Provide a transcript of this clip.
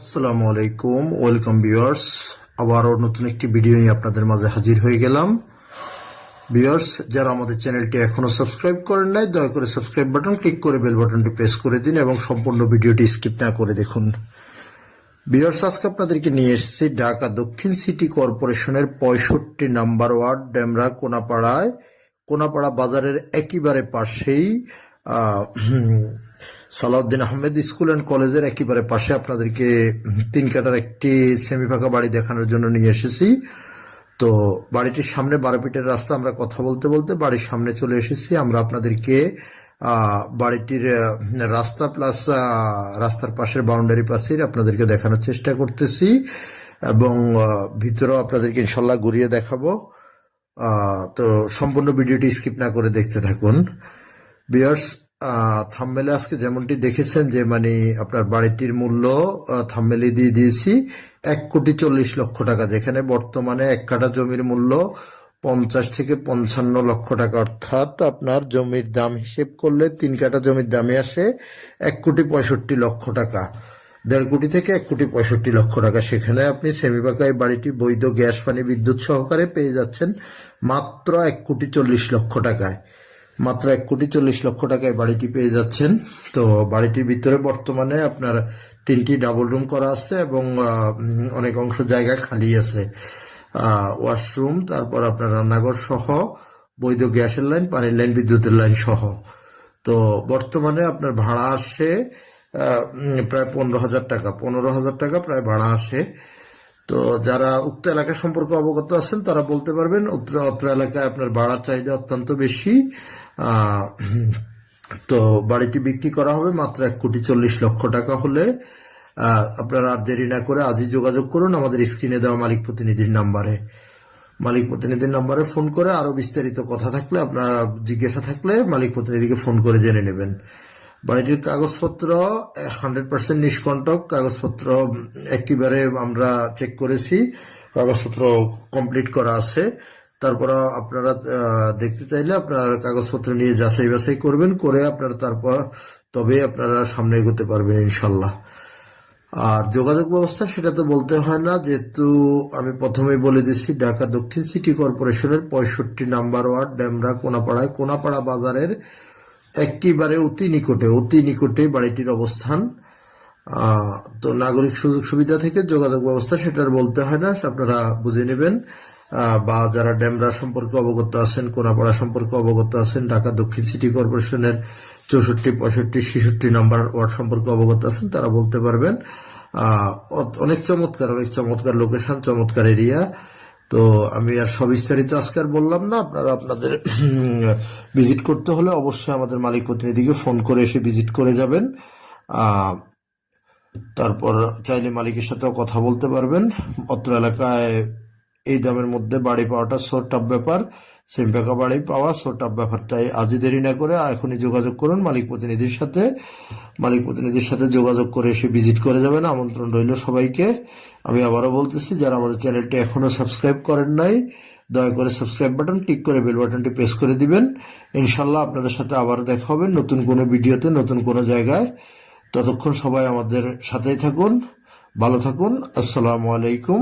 আসসালামু আলাইকুম, welcome viewers. আবারও নতুন একটি ভিডিও নিয়ে আপনাদের মাঝে হাজির হয়ে গেলাম। ভিউয়ার্স, যারা আমাদের চ্যানেলটি এখনো সাবস্ক্রাইব করেন নাই, দয়া করে সাবস্ক্রাইব বাটন ক্লিক করে বেল বাটনটি প্রেস করে দিন এবং সম্পূর্ণ ভিডিওটি স্কিপ না করে দেখুন। ভিউয়ার্স, আজকে আপনাদেরকে নিয়ে এসেছি ঢাকা দক্ষিণ সিটি কর্পোরেশনের 65 নাম্বার ওয়ার্ড ডেমরা কোনাপাড়া বাজারের একেবারে পাশেই সালাউদ্দিন আহমেদ স্কুল অ্যান্ড কলেজের একেবারে পাশে আপনাদেরকে 3 কাঠার একটি সেমি ফাঁকা বাড়ি দেখানোর জন্য নিয়ে এসেছি। তো বাড়িটির সামনে 12 ফিটের রাস্তা। আমরা কথা বলতে বলতে বাড়ির সামনে চলে এসেছি। আমরা আপনাদেরকে বাড়িটির রাস্তা প্লাস রাস্তার পাশের বাউন্ডারি প্রাচীর আপনাদেরকে দেখানোর চেষ্টা করতেছি এবং ভিতরেও আপনাদেরকে ইনশাল্লাহ ঘুরিয়ে দেখাবো। তো সম্পূর্ণ ভিডিওটি স্কিপ না করে দেখতে থাকুন। ভিউয়ার্স, থাম্বনেলে আজকে যেমনটি দেখেছেন যে আপনার বাড়িটির মূল্য থাম্বনেলে দিয়ে দিয়েছি 1,40,00,000 টাকা, যেখানে বর্তমানে 1 কাঠা জমির মূল্য 50 থেকে 55 লক্ষ টাকা। অর্থাৎ আপনার জমির দাম হিসেব করলে 3 কাঠা জমির দামে আসে 1,65,00,000 টাকা। 1.5 কোটি থেকে 1,65,00,000 টাকা। সেখানে আপনি সেমি পাকা এই বাড়িটি বৈধ গ্যাস পানি বিদ্যুৎ সহকারে পেয়ে যাচ্ছেন মাত্র 1,40,00,000 টাকায়। মাত্র 1,40,00,000 টাকায় বাড়িটি পেয়ে যাচ্ছেন। তো বাড়িটির ভিতরে বর্তমানে আপনার 3টি ডাবল রুম করা আছে এবং অনেক অংশ জায়গা খালি আছে। ওয়াশরুম, তারপর আপনার রান্নাঘর সহ বৈধ গ্যাসের লাইন, পানির লাইন, বিদ্যুতের লাইন সহ। তো বর্তমানে আপনার ভাড়া আসে প্রায় 15,000 টাকা। 15,000 টাকা প্রায় ভাড়া আসে। তো যারা উক্ত এলাকা সম্পর্কে অবগত আছেন তারা বলতে পারবেন। অত্র এলাকায় আপনার ভাড়ার চাহিদা অত্যন্ত বেশি। তো বাড়িটি বিক্রি করা হবে মাত্র 1,40,00,000 টাকা হলে। আপনারা আর দেরি না করে আজই যোগাযোগ করুন আমাদের স্ক্রিনে দেওয়া মালিক প্রতিনিধির নাম্বারে ফোন করে আরো বিস্তারিত কথা থাকলে, আপনার জিজ্ঞাসা থাকলে মালিক প্রতিনিধিকে ফোন করে জেনে নেবেন। বাড়িটির কাগজপত্র 100% নিষ্কণ্টক। কাগজপত্র একেবারে আমরা চেক করেছি, কাগজপত্র কমপ্লিট করা আছে। তারপর আপনারা দেখতে চাইলে আপনার কাগজপত্র নিয়ে যাচাই বাছাই করবেন, করে আপনারা তবে আপনারা সামনে এগোতে পারবেন ইনশাল্লাহ। আর যোগাযোগ ব্যবস্থা সেটা তো বলতে হয় না, যেহেতু আমি প্রথমেই বলে দিচ্ছি ঢাকা দক্ষিণ সিটি কর্পোরেশনের 65 নাম্বার ওয়ার্ড ডেমরা কোনাপাড়া বাজারের একেবারে অতি নিকটে বাড়িটির অবস্থান। তো নাগরিক সুযোগ সুবিধা থেকে যোগাযোগ ব্যবস্থা সেটার বলতে হয় না, আপনারা বুঝে নেবেন। বা যারা ডেমরা সম্পর্কে অবগত আছেন, কোনাপাড়া সম্পর্কে অবগত আছেন, ঢাকা দক্ষিণ সিটি কর্পোরেশনের 64, 65, 66 নাম্বার ওয়ার্ড সম্পর্কে অবগত আছেন, তারা বলতে পারবেন। অনেক চমৎকার লোকেশন, চমৎকার এরিয়া। তো আমি আর সবিস্তারিত আজকে আর বললাম না। আপনারা আপনাদের ভিজিট করতে হলে অবশ্যই আমাদের মালিক প্রতিনিধিকে ফোন করে এসে ভিজিট করে যাবেন। তারপর চাইলে মালিকের সাথেও কথা বলতে পারবেন। অত্র এলাকায় এই দামের মধ্যে বাড়ি পাওয়াটা সো টাফ ব্যাপার, সেমি পাকা বাড়ি পাওয়া সো টাফ ব্যাপার। তাই আজই দেরি না করে এখনই যোগাযোগ করুন মালিক প্রতিনিধির সাথে যোগাযোগ করে এসে ভিজিট করে যাবেন। আমন্ত্রণ রইল সবাইকে। আমি আবারও বলতেছি, যারা আমাদের চ্যানেলটি এখনো সাবস্ক্রাইব করেন নাই, দয়া করে সাবস্ক্রাইব বাটন ক্লিক করে বেল বাটনটি প্রেস করে দিবেন। ইনশাল্লাহ আপনাদের সাথে আবার দেখা হবে নতুন কোনো ভিডিওতে, নতুন কোনো জায়গায়। ততক্ষণ সবাই আমাদের সাথেই থাকুন, ভালো থাকুন। আসসালামু আলাইকুম।